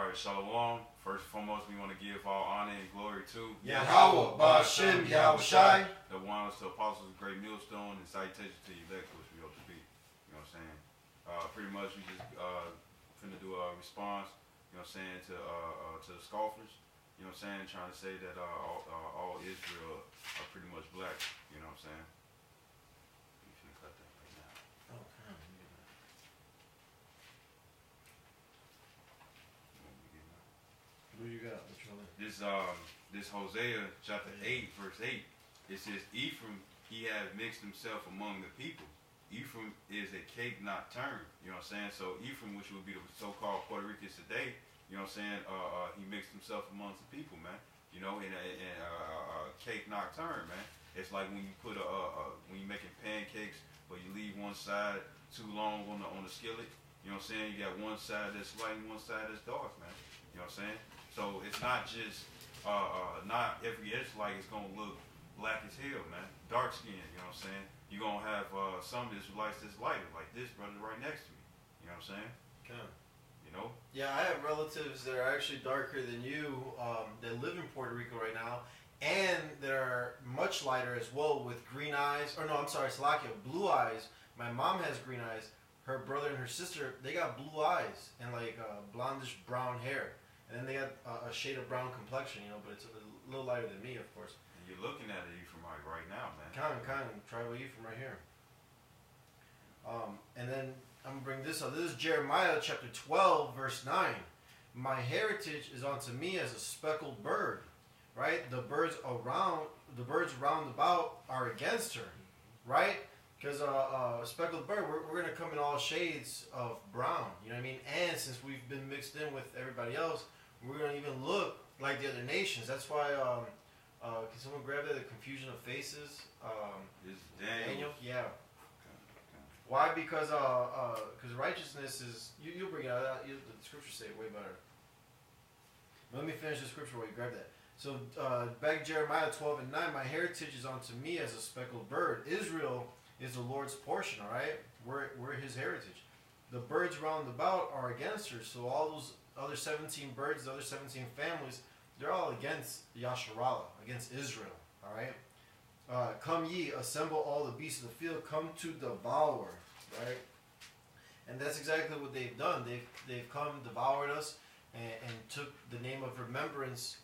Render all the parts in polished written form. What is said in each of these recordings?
All right, Shalom. First and foremost, we want to give all honor and glory to Yahweh, Ba'Shem, Yahweh Shai. The ones to apostles of great millstone and citation to elect, which we hope to be. You know what I'm saying? Pretty much we just finna do a response, you know what I'm saying, to the scoffers. You know what I'm saying? Trying to say that all Israel are pretty much black. You know what I'm saying? We finna cut that right now. Okay. What you got? What you want? This Hosea chapter 8 verse 8, it says, Ephraim, he had mixed himself among the people. Ephraim is a cake not turned. You know what I'm saying? So Ephraim, which would be the so-called Puerto Ricans today, you know what I'm saying? He mixed himself amongst the people, man. You know, and cake not turned, man. It's like when you put when you're making pancakes, but you leave one side too long on the skillet. You know what I'm saying? You got one side that's light and one side that's dark, man. You know what I'm saying? So it's not just not every Israelite is gonna look black as hell, man. Dark skin, you know what I'm saying? You're gonna have some Israelites that's lighter, like this brother right next to me. You know what I'm saying? Okay. You know? Yeah, I have relatives that are actually darker than you that live in Puerto Rico right now, and they're much lighter as well with green eyes. Or no, I'm sorry, Slovakia, blue eyes. My mom has green eyes. Her brother and her sister, they got blue eyes and like blondish brown hair. And then they got a shade of brown complexion, you know, but it's a little lighter than me, of course. And you're looking at it from right now, man. Kind of. Try with you from right here. And then I'm going to bring this up. This is Jeremiah chapter 12, verse 9. My heritage is unto me as a speckled bird, right? The birds round about are against her, right? Because a speckled bird, we're going to come in all shades of brown, you know what I mean? And since we've been mixed in with everybody else, we're going to even look like the other nations. That's why, can someone grab that, the confusion of faces? Is Daniel? Yeah. Why? Because righteousness is, you'll bring it out, the scriptures say it way better. But let me finish the scripture while you grab that. So back Jeremiah 12 and 9, my heritage is unto me as a speckled bird. Israel is the Lord's portion, all right? We're his heritage. The birds round about are against her, so all those other 17 birds, the other 17 families, they're all against Yasharallah, against Israel, all right? Come ye, assemble all the beasts of the field, come to devour, right? And that's exactly what they've done. They've come, devoured us, and took the name of remembrance,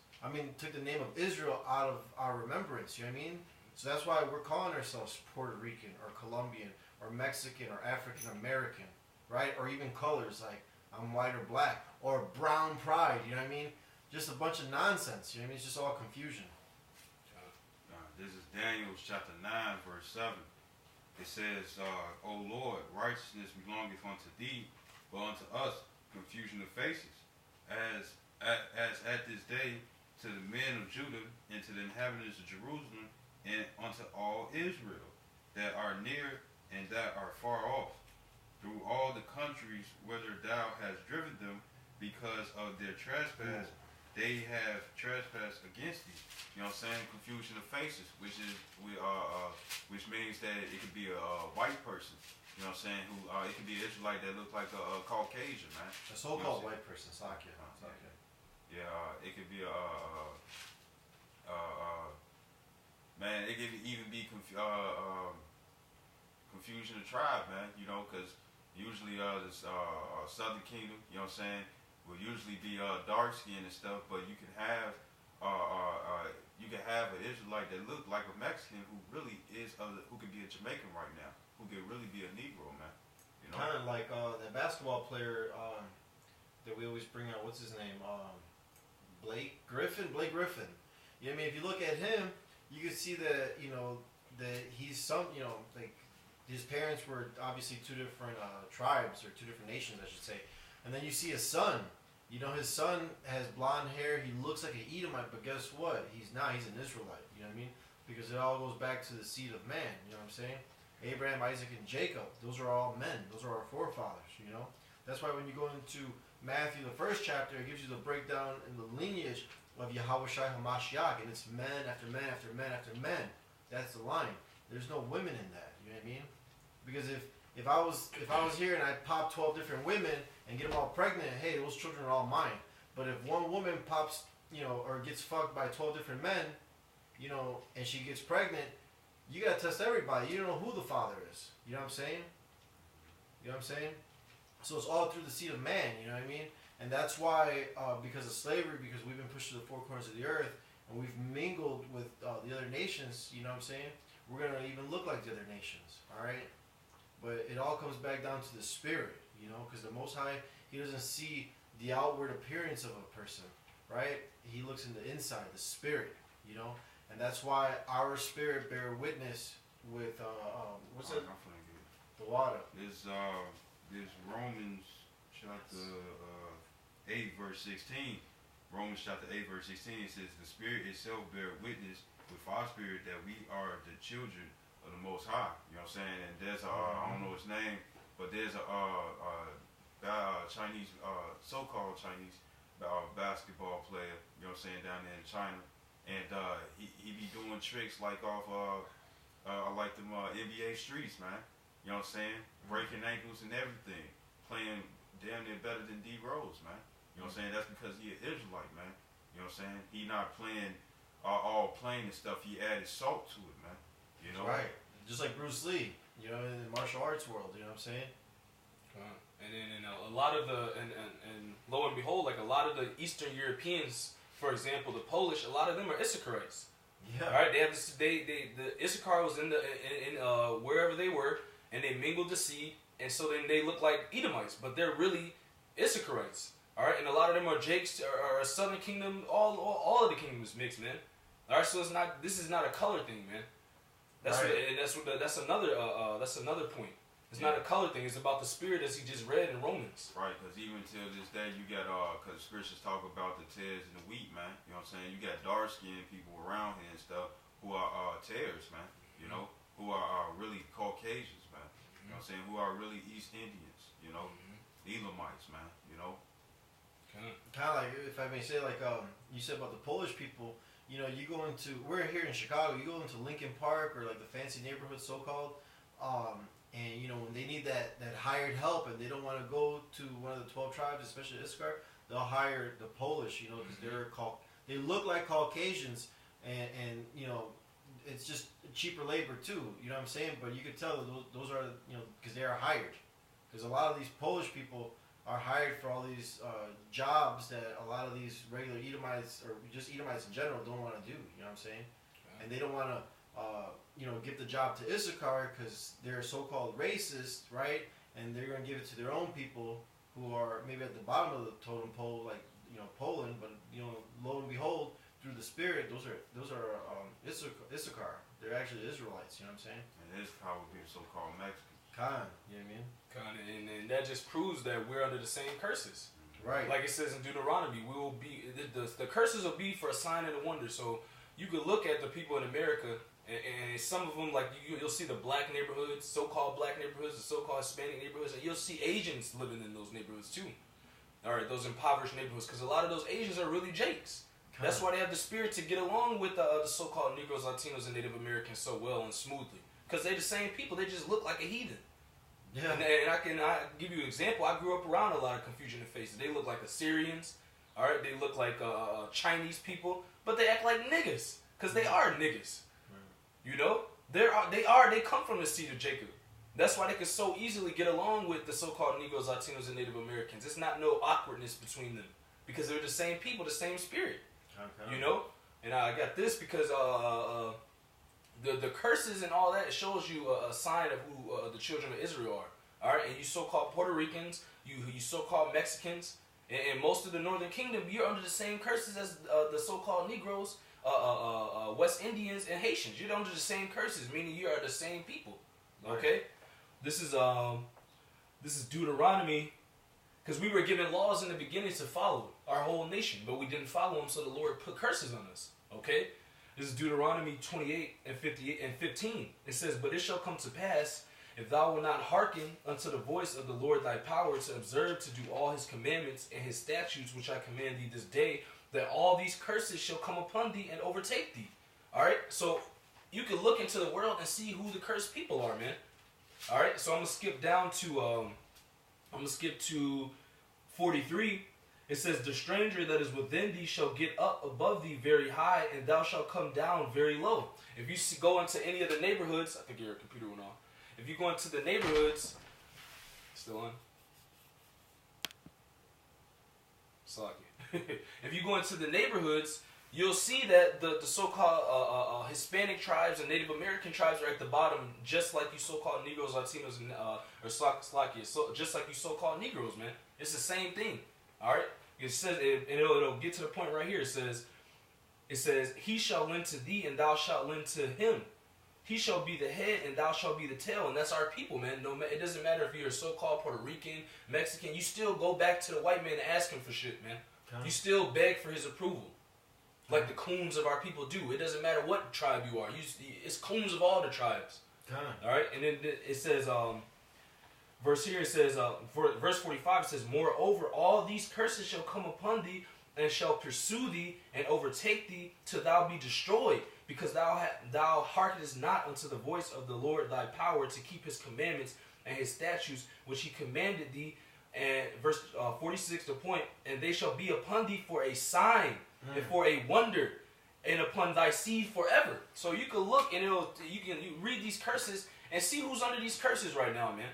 took the name of Israel out of our remembrance, you know what I mean? So that's why we're calling ourselves Puerto Rican, or Colombian, or Mexican, or African American, right? Or even colors, like I'm white or black, or brown pride, you know what I mean? Just a bunch of nonsense, you know what I mean? It's just all confusion. This is Daniel chapter 9, verse 7. It says, O Lord, righteousness belongeth unto thee, but unto us confusion of faces. As at this day to the men of Judah and to the inhabitants of Jerusalem and unto all Israel that are near and that are far off, through all the countries whither thou hast driven them, because of their trespass, they have trespassed against thee. You know what I'm saying? Confusion of faces, which means that it could be a white person. You know what I'm saying? Who it could be an Israelite that look like a Caucasian, man. A so-called white person, Sakya. Yeah, it could be man, it could even be confusion of tribe, man. You know, because usually this Southern Kingdom, you know what I'm saying, will usually be dark skin and stuff, but you can have an Israelite that look like a Mexican who really is who could be a Jamaican right now, who could really be a Negro, man. You know, kind of like that basketball player that we always bring out. What's his name? Blake Griffin. You know what I mean? If you look at him, you can see that that he's like his parents were obviously two different tribes, or two different nations, I should say. And then you see his son. You know, his son has blonde hair. He looks like an Edomite, but guess what? He's an Israelite. You know what I mean? Because it all goes back to the seed of man. You know what I'm saying? Abraham, Isaac, and Jacob. Those are all men. Those are our forefathers. You know. That's why when you go into Matthew, the first chapter, it gives you the breakdown and the lineage of Yahweh Shai HaMashiach, and it's men after men after men after men. That's the line. There's no women in that. You know what I mean? Because if I was here and I popped 12 different women and get them all pregnant, hey, those children are all mine. But if one woman pops, or gets fucked by 12 different men, and she gets pregnant, you gotta test everybody. You don't know who the father is. You know what I'm saying? So it's all through the seed of man. You know what I mean? And that's why, because of slavery, because we've been pushed to the four corners of the earth, and we've mingled with the other nations. You know what I'm saying? We're gonna even look like the other nations. All right. But it all comes back down to the spirit. Because the Most High, He doesn't see the outward appearance of a person, right? He looks in the inside, the spirit, and that's why our spirit bear witness with what's it? The water. There's Romans chapter 8 verse 16. Romans chapter 8 verse 16. It says the Spirit itself bear witness with our spirit that we are the children of the Most High. You know what I'm saying? And there's I don't know his name, but there's a Chinese, so-called Chinese basketball player, you know what I'm saying, down there in China. And he be doing tricks like off like them NBA streets, man. You know what I'm saying? Breaking ankles and everything. Playing damn near better than D Rose, man. You know what I'm saying? That's because he an Israelite, man. You know what I'm saying? He not playing all plain and stuff. He added salt to it, man. You know? Right. Just like Bruce Lee, in the martial arts world, you know what I'm saying? And then a lot of and lo and behold, like a lot of the Eastern Europeans, for example, the Polish, a lot of them are Issacharites. Yeah. All right. They have this. The Issachar was in wherever they were, and they mingled the seed, and so then they look like Edomites, but they're really Issacharites. All right. And a lot of them are Jakes, or Southern Kingdom. All of the kingdoms mixed, man. All right. So it's not. This is not a color thing, man. That's right. That's another point. It's not a color thing. It's about the spirit, as he just read in Romans. Right, because even till this day, you got, because scriptures talk about the tares and the wheat, man. You know what I'm saying? You got dark-skinned people around here and stuff who are tares, man. Who are really Caucasians, man. You know what I'm saying? Who are really East Indians, Elamites, man, Kind of like, if I may say, like you said about the Polish people, you go into, we're here in Chicago, you go into Lincoln Park or like the fancy neighborhood, so-called, and when they need that hired help and they don't want to go to one of the 12 tribes, especially Issachar, they'll hire the Polish, because they look like Caucasians, and it's just cheaper labor too. You know what I'm saying? But you could tell that those are because they are hired, because a lot of these Polish people are hired for all these jobs that a lot of these regular Edomites or just Edomites in general don't want to do. You know what I'm saying? Okay. And they don't want to. Give the job to Issachar because they're so-called racist, right? And they're going to give it to their own people who are maybe at the bottom of the totem pole, like Poland. But lo and behold, through the Spirit, those are Issachar. They're actually Israelites. You know what I'm saying? And Issachar would be the so-called Mexicans. Khan, you know what I mean? Khan, and that just proves that we're under the same curses. Right. Like it says in Deuteronomy, we will be the curses will be for a sign and a wonder. So you could look at the people in America. And some of them, like you'll see the black neighborhoods, so-called black neighborhoods, the so-called Hispanic neighborhoods, and you'll see Asians living in those neighborhoods too. All right, those impoverished neighborhoods, because a lot of those Asians are really Jakes. That's why they have the spirit to get along with the so-called Negroes, Latinos, and Native Americans so well and smoothly, because they're the same people. They just look like a heathen. Yeah. And I give you an example. I grew up around a lot of confusion and faces. They look like Assyrians. All right, they look like Chinese people, but they act like niggas, because they are niggas. They come from the seed of Jacob. That's why they can so easily get along with the so-called Negroes, Latinos, and Native Americans. It's not no awkwardness between them because they're the same people, the same spirit. Okay. And I got this because the curses and all that shows you a sign of who the children of Israel are. All right, and you so-called Puerto Ricans, you so-called Mexicans, and most of the Northern Kingdom, you're under the same curses as the so-called Negroes. West Indians and Haitians. You're under the same curses, meaning you are the same people. Okay, right. This is Deuteronomy, because we were given laws in the beginning to follow our whole nation, but we didn't follow them, so the Lord put curses on us. Okay, this is Deuteronomy 28 and 58 and 15. It says, "But it shall come to pass, if thou wilt not hearken unto the voice of the Lord thy power, to observe to do all his commandments and his statutes which I command thee this day, that all these curses shall come upon thee and overtake thee." All right, so you can look into the world and see who the cursed people are, man. All right, so I'm gonna skip down to 43, It says, the stranger that is within thee shall get up above thee very high, and thou shalt come down very low. If you go into any of the neighborhoods, I think your computer went off. If you go into the neighborhoods, still on? Sorry. If you go into the neighborhoods, you'll see that the so-called Hispanic tribes and Native American tribes are at the bottom, just like you so-called Negroes, Latinos, and, or Slovakia. So just like you so-called Negroes, man. It's the same thing. All right. It says, and it'll get to the point right here. It says, he shall lend to thee, and thou shalt lend to him. He shall be the head, and thou shalt be the tail. And that's our people, man. No, it doesn't matter if you're a so-called Puerto Rican, Mexican. You still go back to the white man and ask him for shit, man. You still beg for his approval, like the coons of our people do. It doesn't matter what tribe you are. It's coons of all the tribes. All right, and then it says, verse here it says, verse 45 it says, moreover, all these curses shall come upon thee, and shall pursue thee, and overtake thee, till thou be destroyed, because thou hearkenest not unto the voice of the Lord thy power to keep his commandments and his statutes, which he commanded thee. And verse 46, the point, and they shall be upon thee for a sign and for a wonder, and upon thy seed forever. So you can look and you read these curses and see who's under these curses right now, man.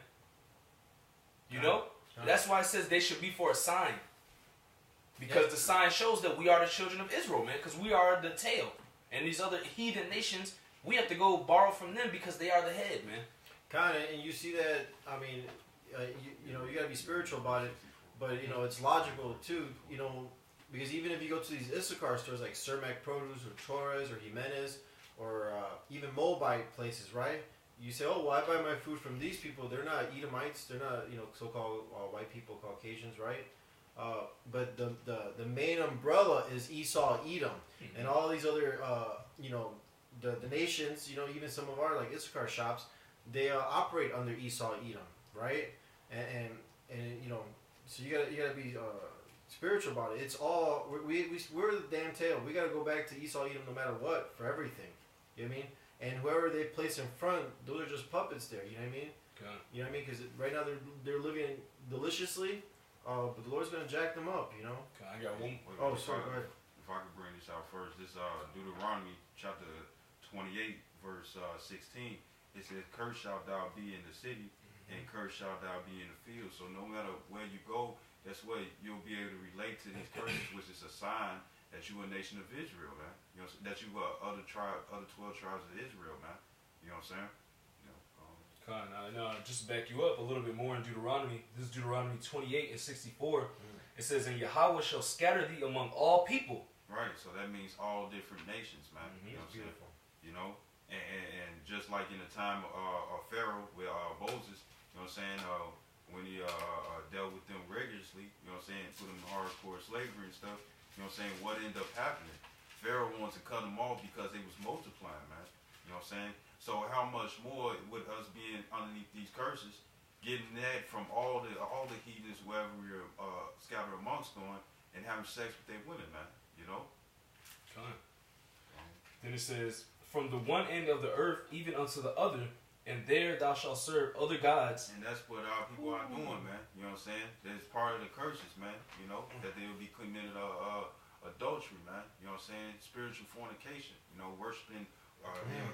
You know? That's why it says they should be for a sign. Because the sign shows that we are the children of Israel, man. Because we are the tail. And these other heathen nations, we have to go borrow from them because they are the head, man. Kind of, and you see that, I mean, you know, you got to be spiritual about it. But, you know, it's logical, too, you know, because even if you go to these Issachar stores like Cermak Produce or Torres or Jimenez or even Moabite places, right? You say, oh, well, I buy my food from these people. They're not Edomites. They're not, you know, so-called white people, Caucasians, right? But the main umbrella is Esau, Edom, and all these other, you know, the nations, you know, even some of our like Issachar shops, they operate under Esau, Edom, right? And you know, so you gotta be spiritual about it. It's all we're the damn tail. We gotta go back to Esau, Edom, no matter what, for everything. You know what I mean? And whoever they place in front, those are just puppets there. You know what I mean? Okay. You know what I mean? Because right now they're living deliciously. But the Lord's gonna jack them up, you know. Okay, I got one. Oh, sorry. Go ahead. If I could bring this out first, this Deuteronomy chapter 28, verse 16. It says, "Cursed shalt thou be in the city, and cursed shalt thou be in the field." So no matter where you go, that's where you'll be able to relate to these curses, which is a sign that you are a nation of Israel, man. You know, that you are other 12 tribes of Israel, man. You know what I'm saying? Now, just to back you up a little bit more in Deuteronomy, this is Deuteronomy 28 and 64. It says, "And Yahweh shall scatter thee among all people." Right, so that means all different nations, man. You know what I'm saying? You know, and just like in the time of Pharaoh with Moses, you know what I'm saying, when he dealt with them rigorously, you know what I'm saying, put them in hardcore slavery and stuff, you know what I'm saying, what ended up happening? Pharaoh wanted to cut them off because they was multiplying, man. You know what I'm saying? So how much more with us being underneath these curses, getting that from all the heathens wherever we're scattered amongst going, and having sex with their women, man. You know. Then it says, "From the one end of the earth even unto the other, and there thou shalt serve other gods." And that's what our people are doing, man. You know what I'm saying? That's part of the curses, man. You know that they will be committed adultery, man. You know what I'm saying? Spiritual fornication. You know, worshiping.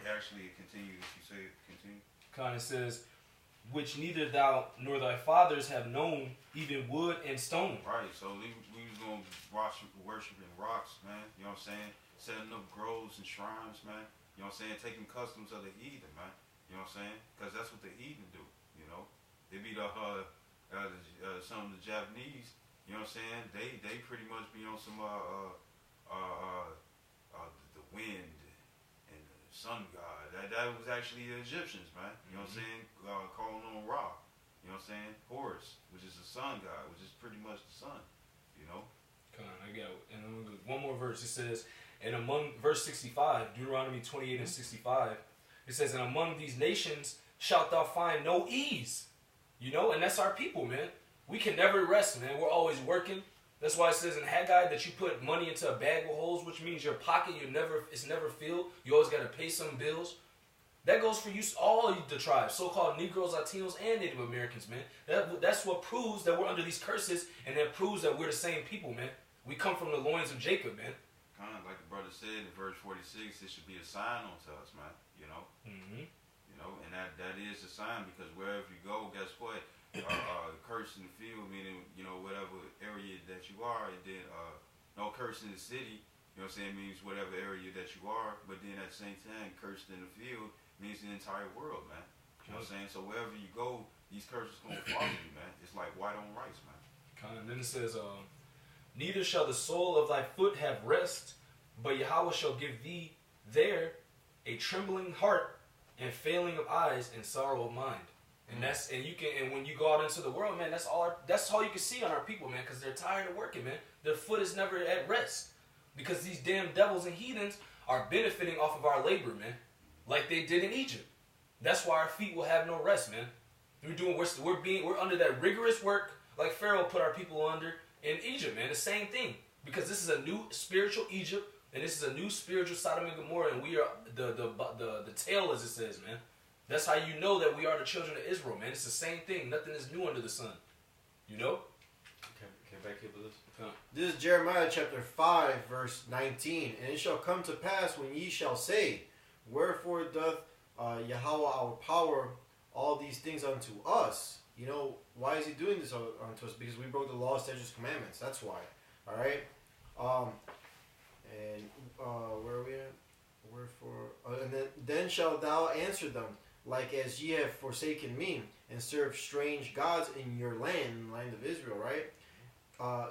Actually, continue. If you say it, continue. Kind of says, "Which neither thou nor thy fathers have known, even wood and stone." Right. So we was going to worshiping rocks, man. You know what I'm saying? Setting up groves and shrines, man. You know what I'm saying? Taking customs of the heathen, man. You know what I'm saying? Because that's what the heathen do. You know, they be some of the Japanese. You know what I'm saying? They pretty much be on some the wind. Sun god. That was actually the Egyptians, man. You know what I'm saying? Calling on Ra. You know what I'm saying? Horus, which is the sun god, which is pretty much the sun. You know? Come on, I got it. And then one more verse. It says, and among, verse 65, Deuteronomy 28 and 65, it says, "And among these nations shalt thou find no ease." You know? And that's our people, man. We can never rest, man. We're always working. That's why it says in Haggai that you put money into a bag with holes, which means your pocket, it's never filled. You always got to pay some bills. That goes for you, all the tribes, so-called Negroes, Latinos, and Native Americans, man. That's what proves that we're under these curses, and that proves that we're the same people, man. We come from the loins of Jacob, man. Kind of like the brother said in verse 46, it should be a sign unto us, man. You know? Mm-hmm. You know, and that is a sign, because wherever you go, guess what? Curse in the field, meaning, you know, whatever area that you are, and then no curse in the city, you know what I'm saying, means whatever area that you are, but then at the same time, cursed in the field means the entire world, man. You know what I'm saying? So wherever you go, these curses gonna follow you, man. It's like white on rice, man. And then it says, neither shall the sole of thy foot have rest, but Yahweh shall give thee there a trembling heart and failing of eyes and sorrow of mind. And and when you go out into the world, man, that's all you can see on our people, man, because they're tired of working, man. Their foot is never at rest, because these damn devils and heathens are benefiting off of our labor, man, like they did in Egypt. That's why our feet will have no rest, man. We're under that rigorous work like Pharaoh put our people under in Egypt, man. The same thing, because this is a new spiritual Egypt, and this is a new spiritual Sodom and Gomorrah, and we are the tail, as it says, man. That's how you know that we are the children of Israel, man. It's the same thing. Nothing is new under the sun. You know? Can back here with this? This is Jeremiah chapter 5, verse 19. And it shall come to pass when ye shall say, wherefore doth Yahweh our power all these things unto us? You know, why is he doing this unto us? Because we broke the law, statutes, commandments. That's why. All right? Where are we at? Wherefore? And then shalt thou answer them, like as ye have forsaken me, and served strange gods in your land, land of Israel, right?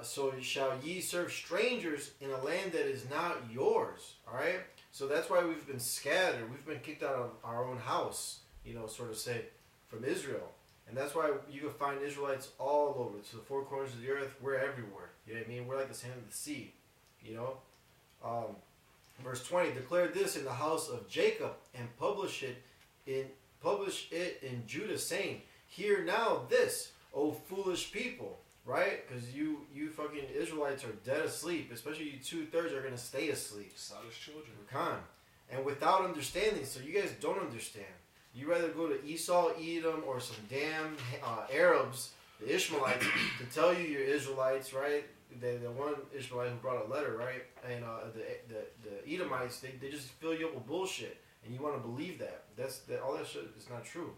So shall ye serve strangers in a land that is not yours, all right? So that's why we've been scattered. We've been kicked out of our own house, you know, sort of say, from Israel. And that's why you can find Israelites all over. To the four corners of the earth, we're everywhere. You know what I mean? We're like the sand of the sea, you know? Verse 20, declare this in the house of Jacob, and publish it in Judah, saying, hear now this, O foolish people, right? Because you fucking Israelites are dead asleep, especially you 2/3 are going to stay asleep. Sodom's children. And without understanding, so you guys don't understand. You rather go to Esau, Edom, or some damn Arabs, the Ishmaelites, to tell you you're Israelites, right? The one Ishmaelite who brought a letter, right? And the Edomites, they just fill you up with bullshit, and you want to believe that. All that shit is not true.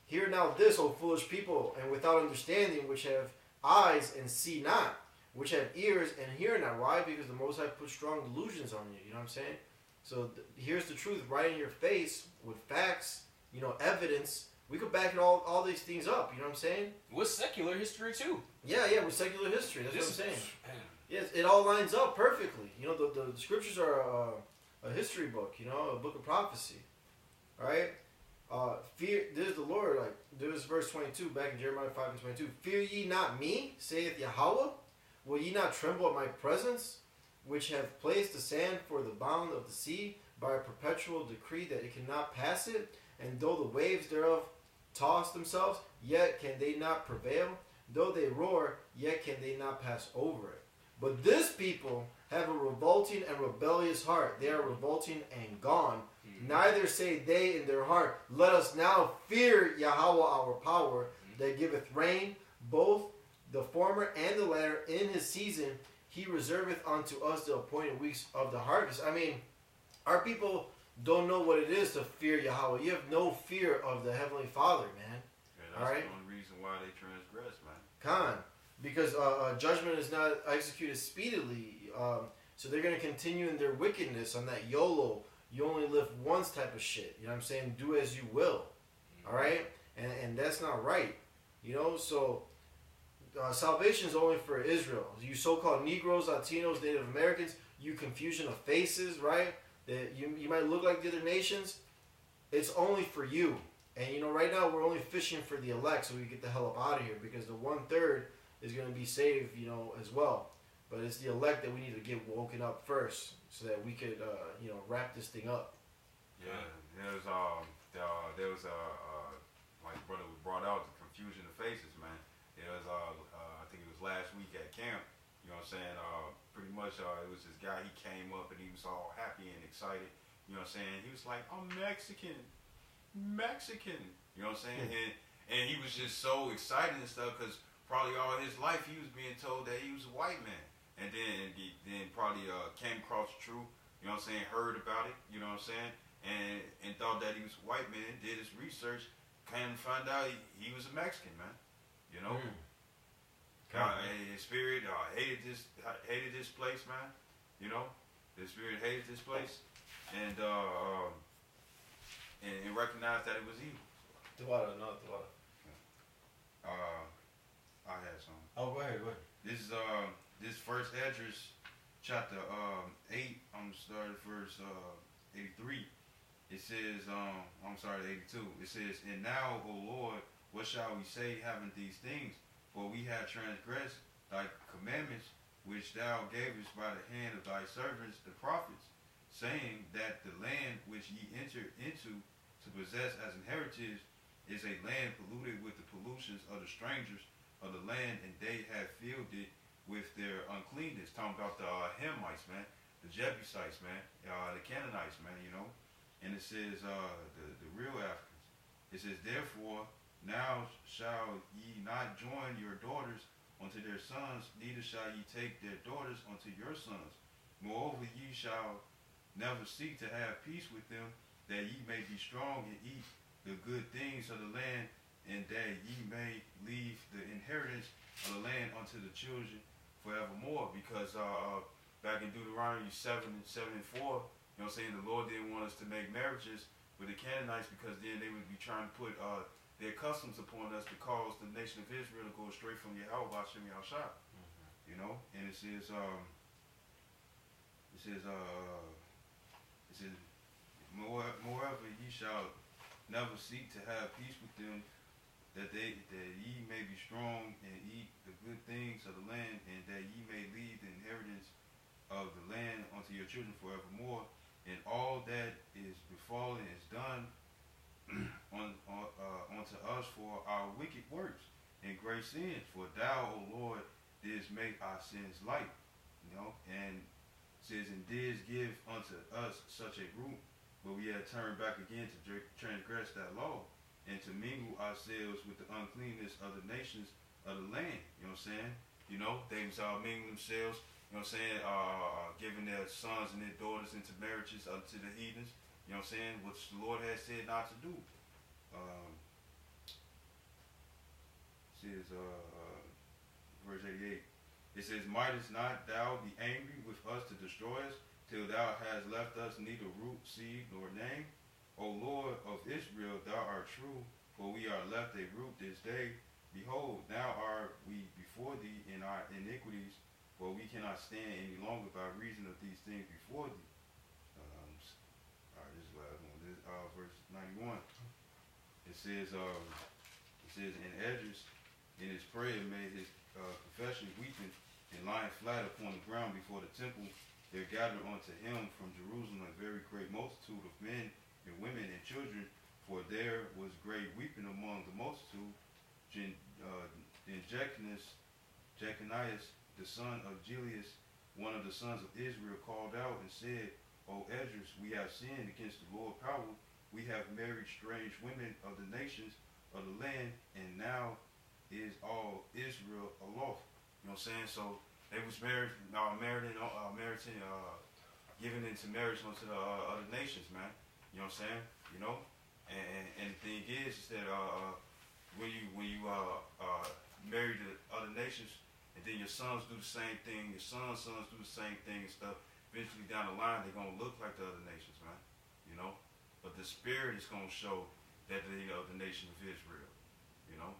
Hear now this, O foolish people, and without understanding, which have eyes and see not, which have ears and hear not. Why? Because the Most High put strong delusions on you. You know what I'm saying? So here's the truth right in your face with facts, you know, evidence. We could back all these things up. You know what I'm saying? With secular history too. Yeah, with secular history. That's what I'm saying. Yes, it all lines up perfectly. You know, the scriptures are a history book. You know, a book of prophecy. All right. Fear. This is the Lord. Like this is verse 22 back in Jeremiah 5:22. Fear ye not me, saith Yahweh. Will ye not tremble at my presence, which have placed the sand for the bound of the sea by a perpetual decree that it cannot pass it? And though the waves thereof toss themselves, yet can they not prevail. Though they roar, yet can they not pass over it. But this people have a revolting and rebellious heart. They are revolting and gone. Neither say they in their heart, let us now fear Yahweh our power, that giveth rain, both the former and the latter, in his season. He reserveth unto us the appointed weeks of the harvest. I mean, our people don't know what it is to fear Yahweh. You have no fear of the Heavenly Father, man. Yeah, that's all right? The only reason why they transgress, man. Because judgment is not executed speedily. So they're going to continue in their wickedness on that YOLO, you only live once type of shit. You know what I'm saying? Do as you will. All right? And that's not right. You know, so salvation is only for Israel. You so-called Negroes, Latinos, Native Americans, you confusion of faces, right? That you might look like the other nations. It's only for you. And, you know, right now we're only fishing for the elect so we get the hell up out of here, because the 1/3 is going to be saved, you know, as well. But it's the elect that we need to get woken up first so that we could, you know, wrap this thing up. Yeah, there was like brother brought out the confusion of faces, man. It was I think it was last week at camp. You know what I'm saying? Pretty much it was this guy. He came up and he was all happy and excited. You know what I'm saying? He was like, "I'm Mexican." Mexican. You know what I'm saying? And he was just so excited and stuff because probably all his life he was being told that he was a white man. And then probably came across the truth, you know what I'm saying, heard about it, you know what I'm saying, and thought that he was a white man, did his research, came to find out he was a Mexican, man. You know? His spirit hated this place, man. You know? The spirit hated this place. And recognized that it was evil. Tawada, no, Tawada. I had some. Oh, go ahead. This is this first Esdras, chapter 8. I'm starting verse 83. It says, 82. It says, "And now, O Lord, what shall we say having these things? For we have transgressed thy commandments, which thou gavest by the hand of thy servants the prophets, saying that the land which ye entered into to possess as an heritage is a land polluted with the pollutions of the strangers of the land, and they have filled it with their uncleanness." Talking about the Hamites, man, the Jebusites, man, the Canaanites, man, you know. And it says the real Africans. It says, "Therefore now shall ye not join your daughters unto their sons, neither shall ye take their daughters unto your sons. Moreover, ye shall never seek to have peace with them, that ye may be strong and eat the good things of the land, and that ye may leave the inheritance of the land unto the children forevermore." Because back in Deuteronomy 7:4, you know what I'm saying, the Lord didn't want us to make marriages with the Canaanites, because then they would be trying to put their customs upon us to cause the nation of Israel to go straight from Yahweh Hashem Yahushua. You know, and it says moreover, ye shall never seek to have peace with them, that ye may be strong and eat the good things of the land, and that ye may leave the inheritance of the land unto your children forevermore. And all that is befallen is done unto us for our wicked works and great sins. For thou, O Lord, didst make our sins light. You know, and it says, "And didst give unto us such a root, but we have turned back again to transgress that law, and to mingle ourselves with the uncleanness of the nations of the land." You know what I'm saying? You know, they was mingling themselves, you know what I'm saying, giving their sons and their daughters into marriages unto the heathens, you know what I'm saying, which the Lord has said not to do. It says, verse 88, it says, "Mightest not thou be angry with us to destroy us, till thou hast left us neither root, seed, nor name? O Lord of Israel, thou art true, for we are left a root this day. Behold, now are we before thee in our iniquities, for we cannot stand any longer by reason of these things before thee." All right, this is the last one. This verse 91. It says, "And Esdras in his prayer made his confession, weeping and lying flat upon the ground before the temple. There gathered unto him from Jerusalem a very great multitude of men and women and children, for there was great weeping among the multitude. Then Jeconias, the son of Julius, one of the sons of Israel, called out and said, O Esdras, we have sinned against the Lord power. We have married strange women of the nations of the land, and now is all Israel aloft." You know what I'm saying? So they was giving into marriage unto the other nations, man. You know what I'm saying? You know, and the thing is that when you marry the other nations, and then your sons do the same thing, your sons do the same thing and stuff. Eventually down the line, they're gonna look like the other nations, man. You know, but the spirit is gonna show that they are the nation of Israel. You know.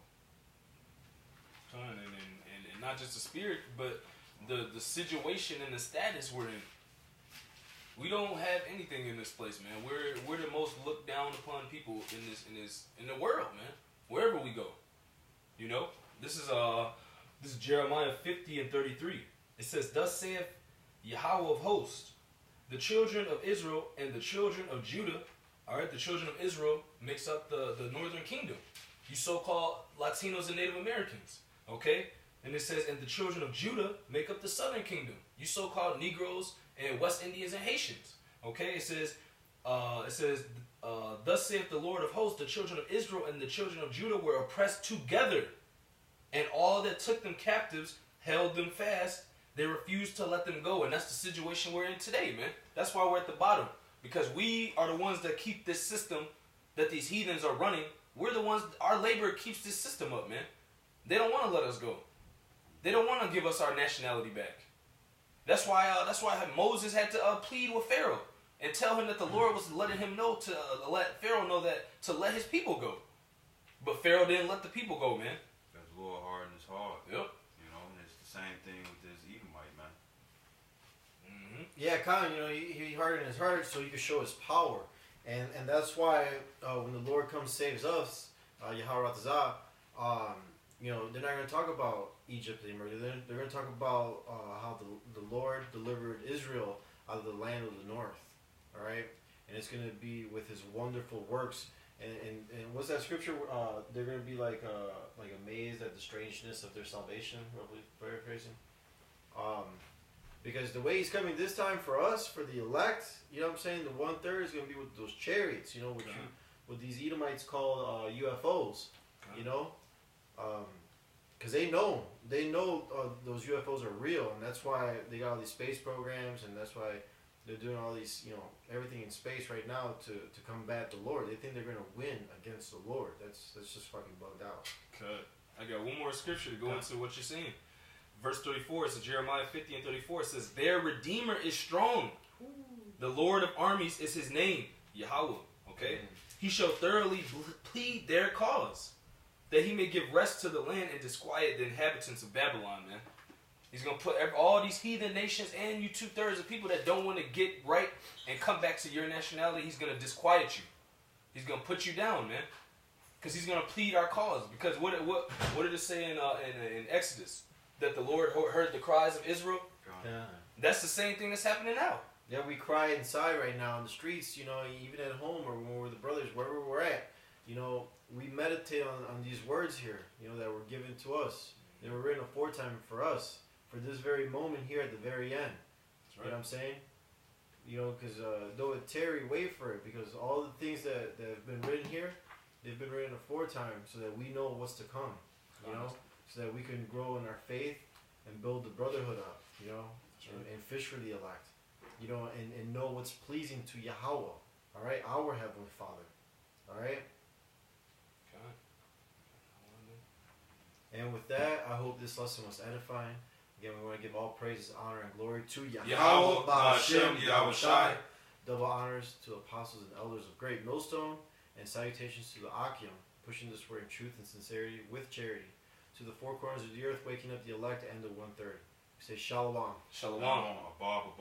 And not just the spirit, but the situation and the status we're in. We don't have anything in this place, man. We're the most looked down upon people in the world, man. Wherever we go, you know. This is Jeremiah 50:33. It says, "Thus saith Yahweh of hosts, the children of Israel and the children of Judah." All right, the children of Israel makes up the northern kingdom. You so-called Latinos and Native Americans. Okay, and it says, "And the children of Judah make up the southern kingdom." You so-called Negroes and West Indians and Haitians. Okay, it says thus saith the Lord of hosts, the children of Israel and the children of Judah were oppressed together, and all that took them captives held them fast. They refused to let them go, and that's the situation we're in today, man. That's why we're at the bottom, because we are the ones that keep this system that these heathens are running. We're the ones, our labor keeps this system up, man. They don't want to let us go. They don't want to give us our nationality back. That's why Moses had to plead with Pharaoh and tell him that the Lord was letting him know to let Pharaoh know that to let his people go. But Pharaoh didn't let the people go, man. Because the Lord hardened his heart. Yep. You know, and it's the same thing with this Edomite, man. Mm-hmm. Yeah, kind of, he hardened his heart so he could show his power. And that's why when the Lord comes saves us, Yahweh Ratazah, they're not going to talk about Egypt anymore. They're going to talk about how the Lord delivered Israel out of the land of the north. All right? And it's going to be with his wonderful works. And what's that scripture? They're going to be like amazed at the strangeness of their salvation, roughly paraphrasing. Because the way he's coming this time for us, for the elect, you know what I'm saying? The 1/3 is going to be with those chariots, what these Edomites call UFOs, because they know those UFOs are real, and that's why they got all these space programs, and that's why they're doing all these, everything in space right now to combat the Lord. They think they're going to win against the Lord. That's just fucking bugged out. Cut. I got one more scripture to go into what you're saying. Verse 34, so Jeremiah 50 and 34, it says, their Redeemer is strong. The Lord of armies is his name, Yahweh. Okay? He shall thoroughly plead their cause, that he may give rest to the land and disquiet the inhabitants of Babylon, man. He's going to put all these heathen nations and you 2/3 of people that don't want to get right and come back to your nationality, he's going to disquiet you. He's going to put you down, man. Because he's going to plead our cause. Because what did it say in Exodus? That the Lord heard the cries of Israel? Yeah. That's the same thing that's happening now. Yeah, we cry inside right now in the streets, even at home or when we're with the brothers, wherever we're at. We meditate on these words here, that were given to us. They were written aforetime for us, for this very moment here at the very end. That's right. You know what I'm saying? Because though it tarry, wait for it, because all the things that have been written here, they've been written aforetime so that we know what's to come, so that we can grow in our faith and build the brotherhood up, and fish for the elect, and know what's pleasing to Yahweh, all right, our Heavenly Father, all right? Okay. And with that, I hope this lesson was edifying. Again, we want to give all praises, honor, and glory to Yahweh, Ba'ashem, Yahweh Shai. Double honors to apostles and elders of Great Millstone, and salutations to the Akim, pushing this word in truth and sincerity with charity. To the four corners of the earth, waking up the elect and the 1/3. We say shalom. Shalom. Above.